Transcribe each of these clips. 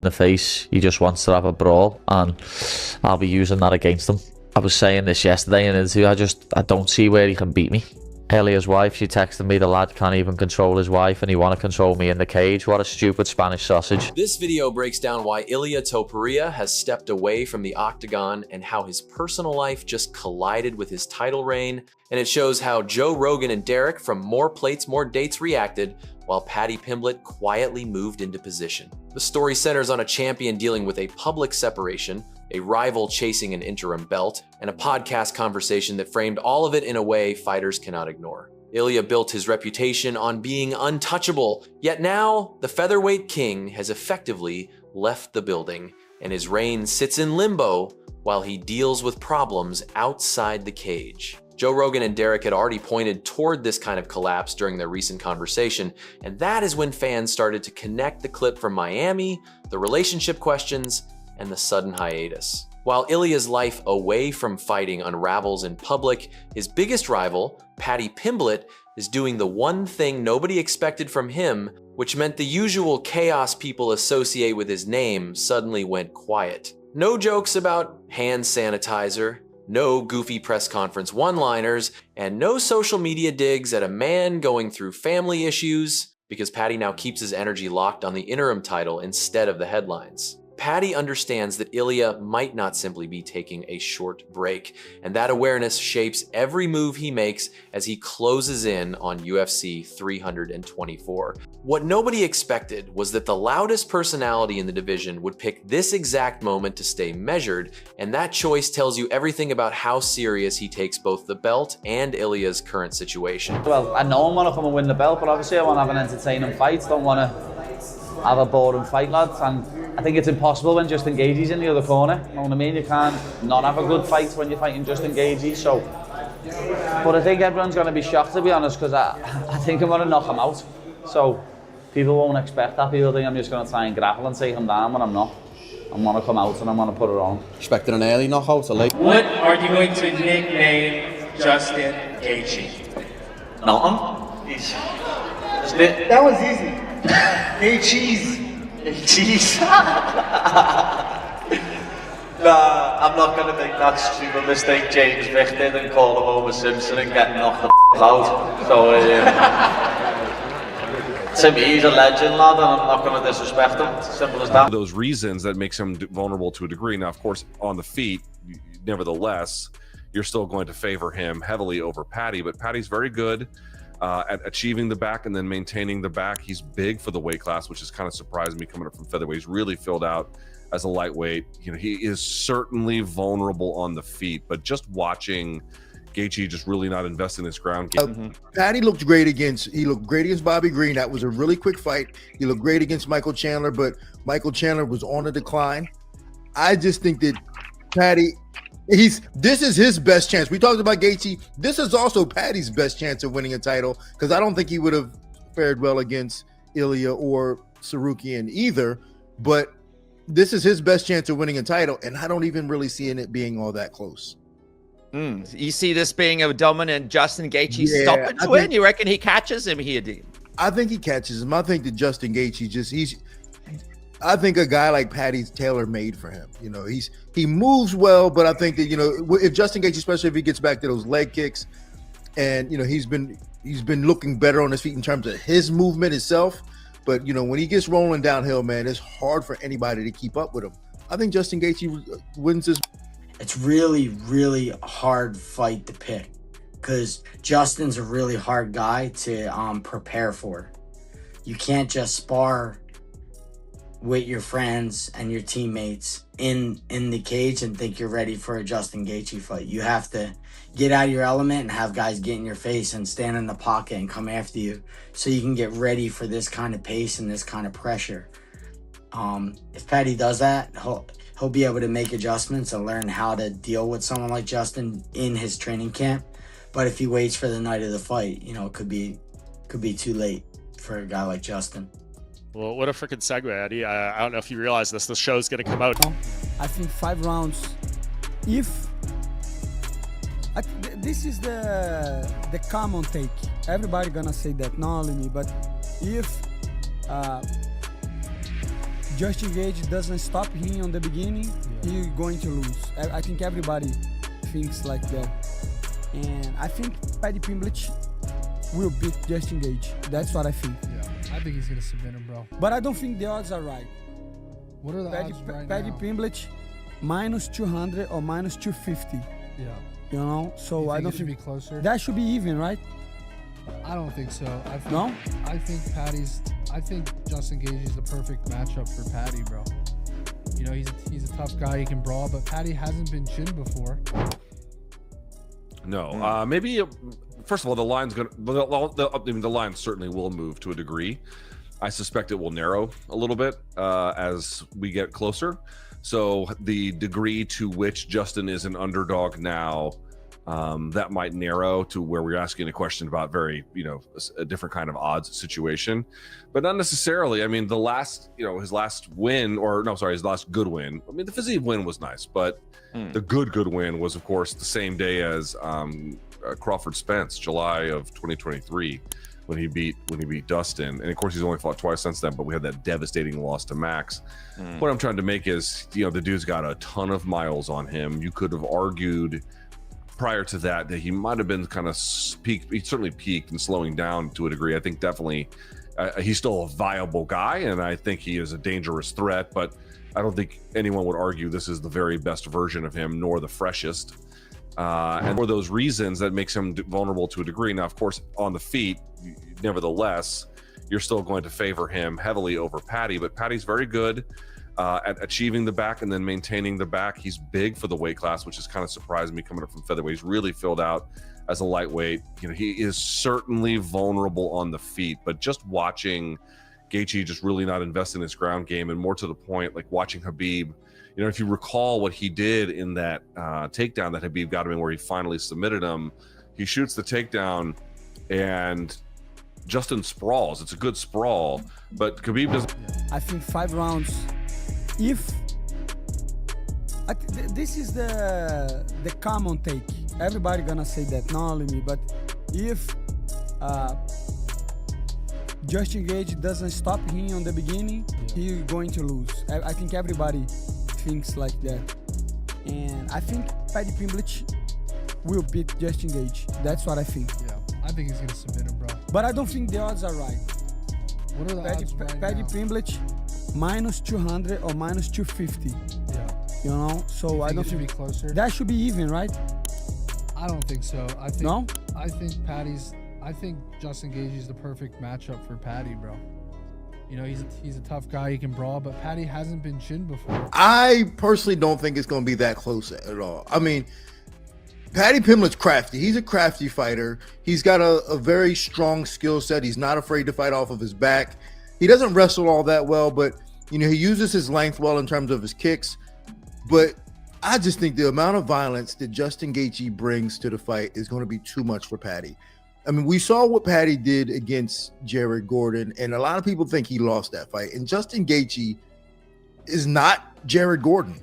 the face. He just wants to have a brawl, and I'll be using that against him. I was saying this yesterday in an interview, I don't see where he can beat me. Ilia's wife, she texted me, the lad can't even control his wife and he want to control me in the cage. What a stupid Spanish sausage. This video breaks down why Ilia Topuria has stepped away from the octagon and how his personal life just collided with his title reign. And it shows how Joe Rogan and Derek from More Plates, More Dates reacted, while Paddy Pimblett quietly moved into position. The story centers on a champion dealing with a public separation, a rival chasing an interim belt, and a podcast conversation that framed all of it in a way fighters cannot ignore. Ilia built his reputation on being untouchable, yet now the featherweight king has effectively left the building, and his reign sits in limbo while he deals with problems outside the cage. Joe Rogan and Derek had already pointed toward this kind of collapse during their recent conversation, and that is when fans started to connect the clip from Miami, the relationship questions, and the sudden hiatus. While Ilia's life away from fighting unravels in public, his biggest rival, Paddy Pimblett, is doing the one thing nobody expected from him, which meant the usual chaos people associate with his name suddenly went quiet. No jokes about hand sanitizer, no goofy press conference one-liners, and no social media digs at a man going through family issues, because Paddy now keeps his energy locked on the interim title instead of the headlines. Paddy understands that Ilia might not simply be taking a short break, and that awareness shapes every move he makes as he closes in on UFC 324. What nobody expected was that the loudest personality in the division would pick this exact moment to stay measured, and that choice tells you everything about how serious he takes both the belt and Ilia's current situation. Well, I know I want to come and win the belt, but obviously I want to have an entertaining fight. Don't want to have a boring fight, lads. And I think it's impossible when Justin Gaethje's in the other corner. You know what I mean? You can't not have a good fight when you're fighting Justin Gaethje. So, but I think everyone's going to be shocked, to be honest, because I think I'm going to knock him out. So people won't expect that. People think I'm just going to try and grapple and take him down, when I'm not. I'm going to come out and I'm going to put it on. Expecting an early knockout or late? What are you going to nickname Justin Gaethje? Nothing. That was easy. Hey, cheese. Jeez. Nah, I'm not going to make that stupid mistake James Vick did and call him Homer Simpson and get knocked the out. So, to me, he's a legend, lad, and I'm not going to disrespect him. Simple as that. Those reasons that makes him vulnerable to a degree. Now, of course, on the feet, nevertheless, you're still going to favor him heavily over Paddy, but Paddy's very good at achieving the back and then maintaining the back. He's big for the weight class, which is kind of surprising me coming up from featherweight. He's really filled out as a lightweight. You know, he is certainly vulnerable on the feet, but just watching Gaethje just really not investing in his ground game. Paddy looked great against Bobby Green. That was a really quick fight. He looked great against Michael Chandler, but Michael Chandler was on a decline. I just think that Paddy, this is his best chance. We talked about Gaethje. This is also Paddy's best chance of winning a title, because I don't think he would have fared well against Ilia or Sarukian either, but this is his best chance of winning a title, and I don't even really see it being all that close. You see this being a dominant Justin Gaethje stoppage win? You reckon he catches him here, Dean? I think he catches him. I think that Justin Gaethje I think a guy like Paddy's tailor-made for him. You know, he moves well, but I think that, you know, if Justin Gaethje, especially if he gets back to those leg kicks, and, you know, he's been looking better on his feet in terms of his movement itself. But, you know, when he gets rolling downhill, man, it's hard for anybody to keep up with him. I think Justin Gaethje wins this. It's really, really hard fight to pick, because Justin's a really hard guy to prepare for. You can't just spar with your friends and your teammates in the cage and think you're ready for a Justin Gaethje fight. You have to get out of your element and have guys get in your face and stand in the pocket and come after you, so you can get ready for this kind of pace and this kind of pressure. If Paddy does that, he'll be able to make adjustments and learn how to deal with someone like Justin in his training camp. But if he waits for the night of the fight, you know, it could be too late for a guy like Justin. Well, what a freaking segue, Eddie. I don't know if you realize this. The show's going to come out. I think 5 rounds. This is the common take. Everybody gonna say that, not only me. But if Justin Gaethje doesn't stop him on the beginning, he's going to lose. I think everybody thinks like that. And I think Paddy Pimblett will beat Justin Gaethje. That's what I think. Yeah, I think he's going to submit him, bro. But I don't think the odds are right. What are the odds right Paddy now? Pimblett minus 200 or minus 250. Yeah. You know, so You I don't it should think be closer. that should be even, right? I don't think so. I think, No? I think Justin Gaethje is the perfect matchup for Paddy, bro. You know, he's a tough guy. He can brawl, but Paddy hasn't been chinned before. No, maybe. First of all, the line's gonna. The line certainly will move to a degree. I suspect it will narrow a little bit as we get closer. So the degree to which Justin is an underdog now, that might narrow to where we're asking a question about very, a different kind of odds situation, but not necessarily. I mean, the last, his last win, his last good win. I mean, the Fiziev win was nice, but the good win was, of course, the same day as Crawford Spence, July of 2023. When he beat Dustin, and of course he's only fought twice since then, but we had that devastating loss to Max. What I'm trying to make is, the dude's got a ton of miles on him. You could have argued prior to that he might have been kind of peaked. He certainly peaked and slowing down to a degree. I think definitely he's still a viable guy, and I think he is a dangerous threat, but I don't think anyone would argue this is the very best version of him, nor the freshest. And for those reasons, that makes him vulnerable to a degree. Now, of course, on the feet, nevertheless, you're still going to favor him heavily over Paddy, but Paddy's very good at achieving the back and then maintaining the back. He's big for the weight class, which has kind of surprised me coming up from featherweight. He's really filled out as a lightweight. He is certainly vulnerable on the feet, but just watching Gaethje just really not invest in his ground game, and more to the point, like watching Khabib. If you recall what he did in that takedown that Khabib got him in, where he finally submitted him, he shoots the takedown and Justin sprawls. It's a good sprawl, but Khabib doesn't. I think 5 rounds. If this is the common take, everybody gonna say that, not only me, but if Justin Gaethje doesn't stop him on the beginning, he's going to lose. I think everybody thinks like that, and I think Paddy Pimblett will beat Justin Gaethje. That's what I think. Yeah, I think he's gonna submit him, bro. But I don't think the odds are right. What are the odds right Paddy now? Pimblett minus 200 or minus 250. Yeah. So I don't it should think be closer. that should be even, right? I don't think so. I think No? I think Justin Gaethje is the perfect matchup for Paddy, bro. He's a tough guy. He can brawl, but Paddy hasn't been chinned before. I personally don't think it's going to be that close at all. I mean, Paddy Pimblett's crafty. He's a crafty fighter. He's got a very strong skill set. He's not afraid to fight off of his back. He doesn't wrestle all that well, but he uses his length well in terms of his kicks. But I just think the amount of violence that Justin Gaethje brings to the fight is going to be too much for Paddy. I mean, we saw what Paddy did against Jared Gordon, and a lot of people think he lost that fight. And Justin Gaethje is not Jared Gordon.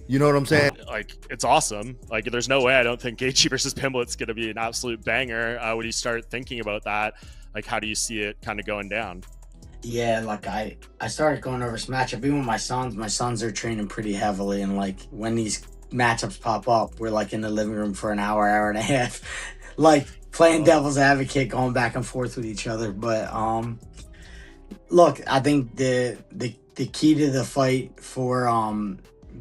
You know what I'm saying? Like, it's awesome. Like, there's no way I don't think Gaethje versus Pimblett's going to be an absolute banger. When you start thinking about that, like, how do you see it kind of going down? Yeah, like I started going over this matchup even with my sons. My sons are training pretty heavily, and like when these matchups pop up, we're like in the living room for an hour and a half, like playing devil's advocate, going back and forth with each other. But look, I think the key to the fight for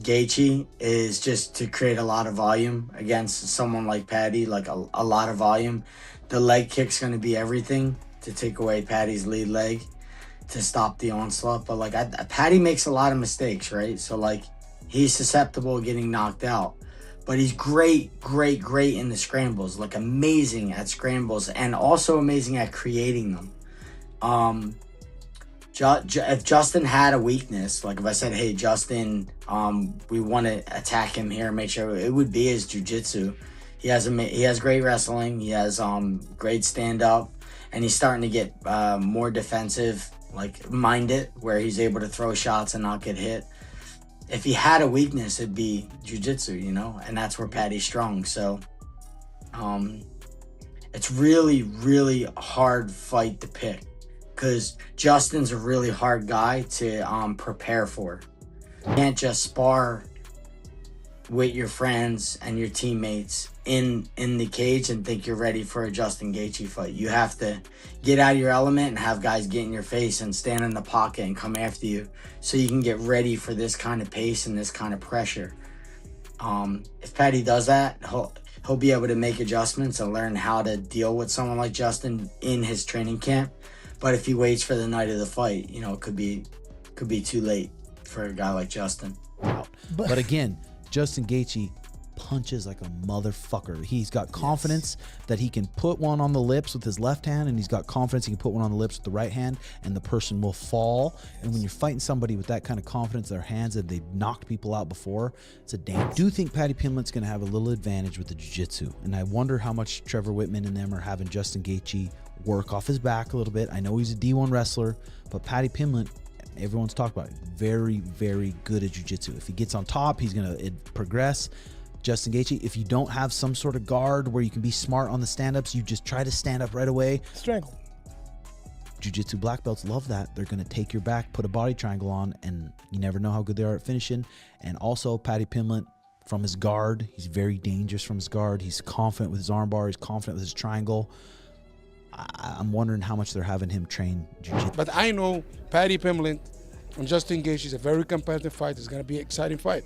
Gaethje is just to create a lot of volume against someone like Paddy, like a lot of volume. The leg kick's going to be everything to take away Paddy's lead leg to stop the onslaught. But like Paddy makes a lot of mistakes, right? So like he's susceptible to getting knocked out, but he's great in the scrambles, like amazing at scrambles, and also amazing at creating them. If Justin had a weakness, like if I said, hey Justin, we want to attack him here, make sure, it would be his jiu-jitsu. He has great wrestling, he has great stand-up, and he's starting to get more defensive, like minded, where he's able to throw shots and not get hit. If he had a weakness, it'd be jiu-jitsu, and that's where Paddy's strong. So it's really hard fight to pick, because Justin's a really hard guy to prepare for. You can't just spar with your friends and your teammates in the cage and think you're ready for a Justin Gaethje fight. You have to get out of your element and have guys get in your face and stand in the pocket and come after you so you can get ready for this kind of pace and this kind of pressure. If Paddy does that, he'll be able to make adjustments and learn how to deal with someone like Justin in his training camp. But if he waits for the night of the fight, you know, it could be too late for a guy like Justin. But again, Justin Gaethje punches like a motherfucker. He's got confidence that he can put one on the lips with his left hand, and he's got confidence he can put one on the lips with the right hand, and the person will fall. And when you're fighting somebody with that kind of confidence, their hands, that they've knocked people out before, it's a damn. I do think Paddy Pimblett's going to have a little advantage with the jiu-jitsu, and I wonder how much Trevor Whitman and them are having Justin Gaethje work off his back a little bit. I know he's a D1 wrestler, but Paddy Pimblett, everyone's talked about it, very, very good at jiu-jitsu. If he gets on top, he's going to progress. Justin Gaethje, if you don't have some sort of guard where you can be smart on the stand-ups, you just try to stand up right away. Strangle. Jiu-jitsu black belts love that. They're going to take your back, put a body triangle on, and you never know how good they are at finishing. And also, Paddy Pimblett, from his guard, he's very dangerous from his guard. He's confident with his armbar. He's confident with his triangle. I'm wondering how much they're having him train jiu-jitsu. But I know Paddy Pimblett and Justin Gaethje is a very competitive fight. It's going to be an exciting fight.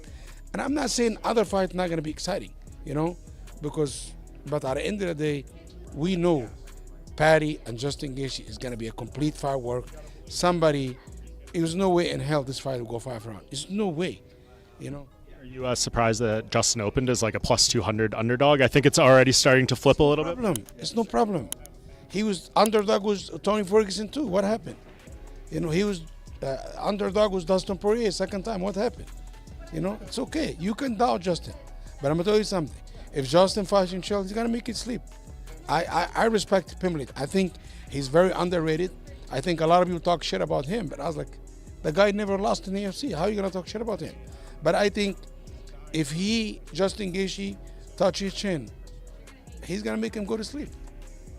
And I'm not saying other fights not going to be exciting, you know, but at the end of the day, we know Paddy and Justin Gaethje is going to be a complete firework. There's no way in hell this fight will go 5 rounds. There's no way, you know. Are you surprised that Justin opened as like a plus 200 underdog? I think it's already starting to flip a little bit. It's no problem. He was underdog was Tony Ferguson too. What happened? You know, he was underdog was Dustin Poirier second time. What happened? You know, it's okay. You can doubt Justin. But I'm going to tell you something. If Justin fights in Shell, he's going to make it sleep. I respect Pimblett. I think he's very underrated. I think a lot of people talk shit about him. But I was like, the guy never lost in the UFC. How are you going to talk shit about him? But I think if Justin Gaethje, touch his chin, he's going to make him go to sleep.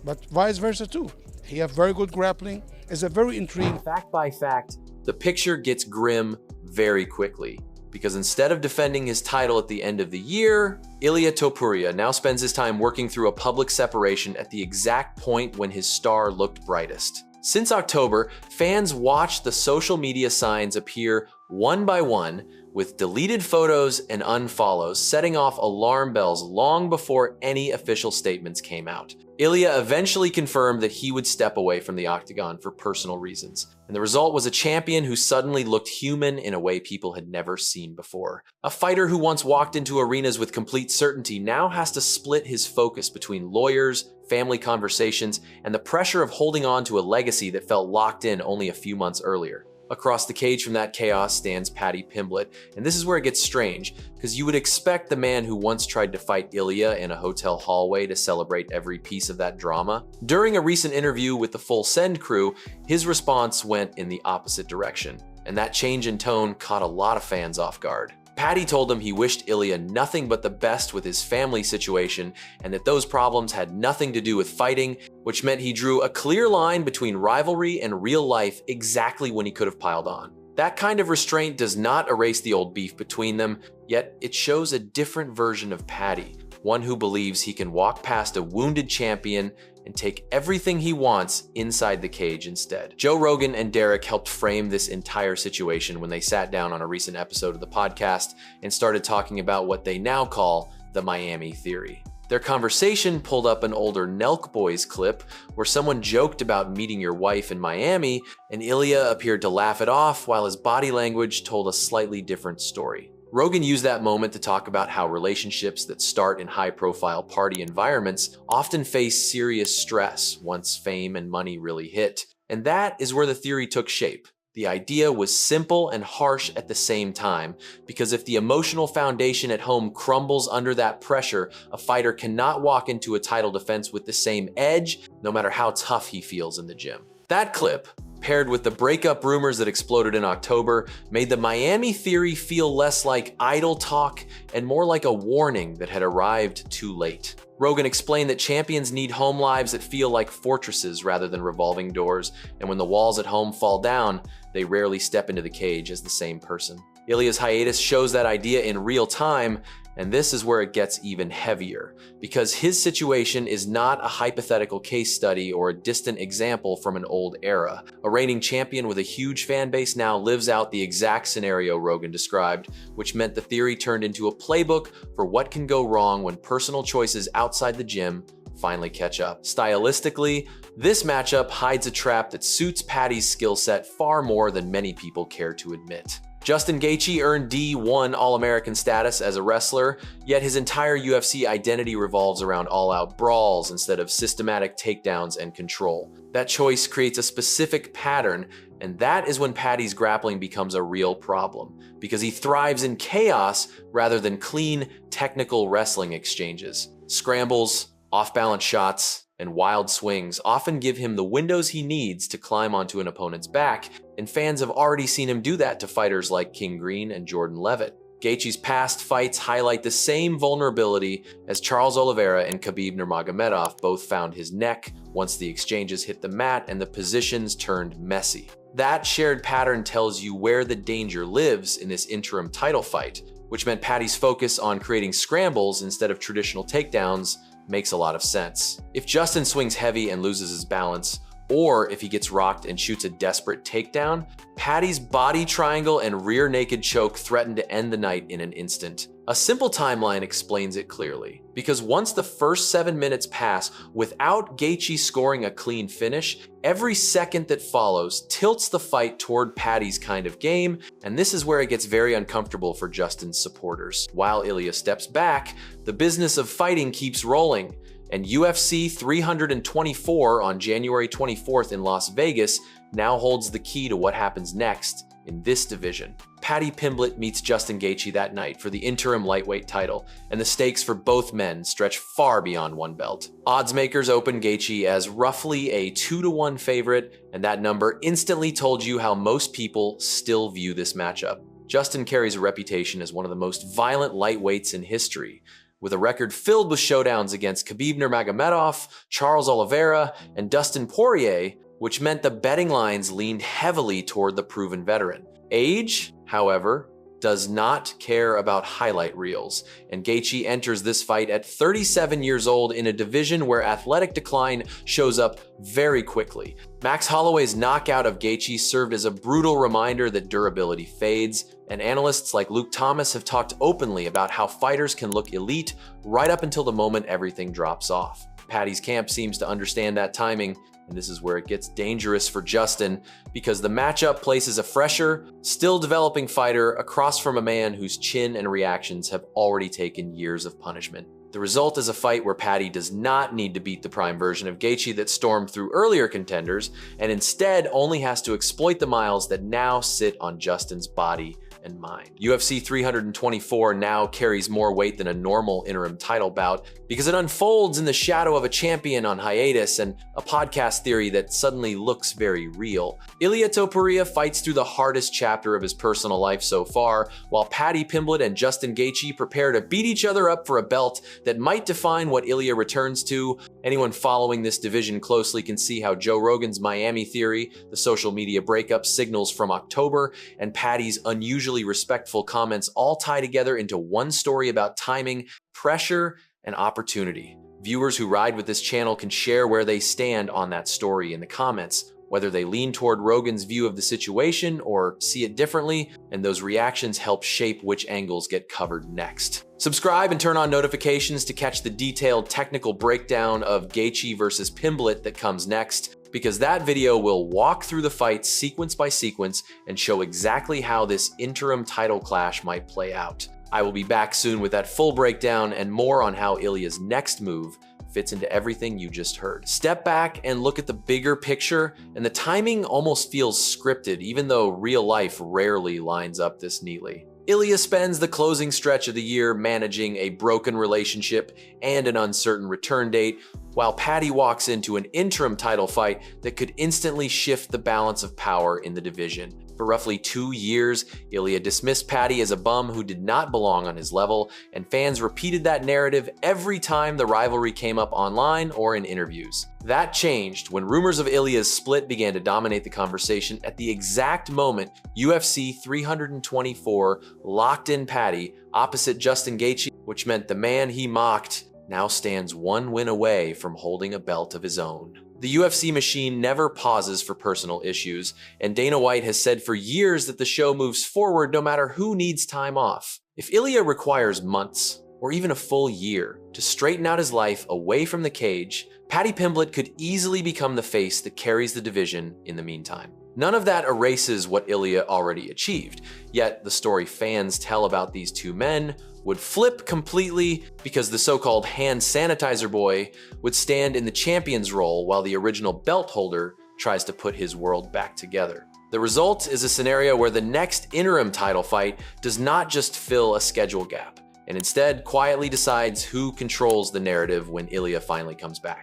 But vice versa too. He have very good grappling. It's a very intriguing. Fact by fact, the picture gets grim very quickly. Because instead of defending his title at the end of the year, Ilia Topuria now spends his time working through a public separation at the exact point when his star looked brightest. Since October, fans watched the social media signs appear one by one, with deleted photos and unfollows setting off alarm bells long before any official statements came out. Ilia eventually confirmed that he would step away from the octagon for personal reasons, and the result was a champion who suddenly looked human in a way people had never seen before. A fighter who once walked into arenas with complete certainty now has to split his focus between lawyers, family conversations, and the pressure of holding on to a legacy that felt locked in only a few months earlier. Across the cage from that chaos stands Paddy Pimblett, and this is where it gets strange, because you would expect the man who once tried to fight Ilia in a hotel hallway to celebrate every piece of that drama. During a recent interview with the Full Send crew, his response went in the opposite direction, and that change in tone caught a lot of fans off guard. Paddy told him he wished Ilia nothing but the best with his family situation, and that those problems had nothing to do with fighting, which meant he drew a clear line between rivalry and real life exactly when he could have piled on. That kind of restraint does not erase the old beef between them, yet it shows a different version of Paddy, one who believes he can walk past a wounded champion and take everything he wants inside the cage instead. Joe Rogan and Derek helped frame this entire situation when they sat down on a recent episode of the podcast and started talking about what they now call the Miami theory. Their conversation pulled up an older Nelk Boys clip where someone joked about meeting your wife in Miami, and Ilia appeared to laugh it off while his body language told a slightly different story. Rogan used that moment to talk about how relationships that start in high-profile party environments often face serious stress once fame and money really hit. And that is where the theory took shape. The idea was simple and harsh at the same time, because if the emotional foundation at home crumbles under that pressure, a fighter cannot walk into a title defense with the same edge, no matter how tough he feels in the gym. That clip, paired with the breakup rumors that exploded in October, made the Miami theory feel less like idle talk and more like a warning that had arrived too late. Rogan explained that champions need home lives that feel like fortresses rather than revolving doors, and when the walls at home fall down, they rarely step into the cage as the same person. Ilia's hiatus shows that idea in real time, and this is where it gets even heavier, because his situation is not a hypothetical case study or a distant example from an old era. A reigning champion with a huge fan base now lives out the exact scenario Rogan described, which meant the theory turned into a playbook for what can go wrong when personal choices outside the gym finally catch up. Stylistically, this matchup hides a trap that suits Paddy's skill set far more than many people care to admit. Justin Gaethje earned D1 All-American status as a wrestler, yet his entire UFC identity revolves around all-out brawls instead of systematic takedowns and control. That choice creates a specific pattern, and that is when Paddy's grappling becomes a real problem, because he thrives in chaos rather than clean, technical wrestling exchanges. Scrambles, off-balance shots, and wild swings often give him the windows he needs to climb onto an opponent's back, and fans have already seen him do that to fighters like King Green and Jordan Levitt. Gaethje's past fights highlight the same vulnerability as Charles Oliveira and Khabib Nurmagomedov both found his neck once the exchanges hit the mat and the positions turned messy. That shared pattern tells you where the danger lives in this interim title fight, which meant Paddy's focus on creating scrambles instead of traditional takedowns makes a lot of sense. If Justin swings heavy and loses his balance, or if he gets rocked and shoots a desperate takedown, Paddy's body triangle and rear naked choke threaten to end the night in an instant. A simple timeline explains it clearly, because once the first 7 minutes pass without Gaethje scoring a clean finish, every second that follows tilts the fight toward Paddy's kind of game, and this is where it gets very uncomfortable for Justin's supporters. While Ilia steps back, the business of fighting keeps rolling, and UFC 324 on January 24th in Las Vegas now holds the key to what happens next in this division. Paddy Pimblett meets Justin Gaethje that night for the interim lightweight title, and the stakes for both men stretch far beyond one belt. Odds makers open Gaethje as roughly a 2-to-1 favorite, and that number instantly told you how most people still view this matchup. Justin carries a reputation as one of the most violent lightweights in history, with a record filled with showdowns against Khabib Nurmagomedov, Charles Oliveira, and Dustin Poirier, which meant the betting lines leaned heavily toward the proven veteran. Age, however, does not care about highlight reels, and Gaethje enters this fight at 37 years old in a division where athletic decline shows up very quickly. Max Holloway's knockout of Gaethje served as a brutal reminder that durability fades, and analysts like Luke Thomas have talked openly about how fighters can look elite right up until the moment everything drops off. Paddy's camp seems to understand that timing, and this is where it gets dangerous for Justin, because the matchup places a fresher, still developing fighter across from a man whose chin and reactions have already taken years of punishment. The result is a fight where Paddy does not need to beat the prime version of Gaethje that stormed through earlier contenders, and instead only has to exploit the miles that now sit on Justin's body and mind. UFC 324 now carries more weight than a normal interim title bout because it unfolds in the shadow of a champion on hiatus and a podcast theory that suddenly looks very real. Ilia Topuria fights through the hardest chapter of his personal life so far, while Paddy Pimblett and Justin Gaethje prepare to beat each other up for a belt that might define what Ilia returns to. Anyone following this division closely can see how Joe Rogan's Miami theory, the social media breakup signals from October, and Paddy's unusually respectful comments all tie together into one story about timing, pressure, and opportunity. Viewers who ride with this channel can share where they stand on that story in the comments, whether they lean toward Rogan's view of the situation or see it differently, and those reactions help shape which angles get covered next. Subscribe and turn on notifications to catch the detailed technical breakdown of Gaethje versus Pimblett that comes next, because that video will walk through the fight sequence by sequence and show exactly how this interim title clash might play out. I will be back soon with that full breakdown and more on how Ilia's next move fits into everything you just heard. Step back and look at the bigger picture, and the timing almost feels scripted, even though real life rarely lines up this neatly. Ilia spends the closing stretch of the year managing a broken relationship and an uncertain return date, while Paddy walks into an interim title fight that could instantly shift the balance of power in the division. For roughly 2 years, Ilia dismissed Paddy as a bum who did not belong on his level, and fans repeated that narrative every time the rivalry came up online or in interviews. That changed when rumors of Ilia's split began to dominate the conversation at the exact moment UFC 324 locked in Paddy opposite Justin Gaethje, which meant the man he mocked now stands 1 win away from holding a belt of his own. The UFC machine never pauses for personal issues, and Dana White has said for years that the show moves forward no matter who needs time off. If Ilia requires months, or even a full year, to straighten out his life away from the cage, Paddy Pimblett could easily become the face that carries the division in the meantime. None of that erases what Ilia already achieved, yet the story fans tell about these two men would flip completely because the so-called hand sanitizer boy would stand in the champion's role while the original belt holder tries to put his world back together. The result is a scenario where the next interim title fight does not just fill a schedule gap, and instead quietly decides who controls the narrative when Ilia finally comes back.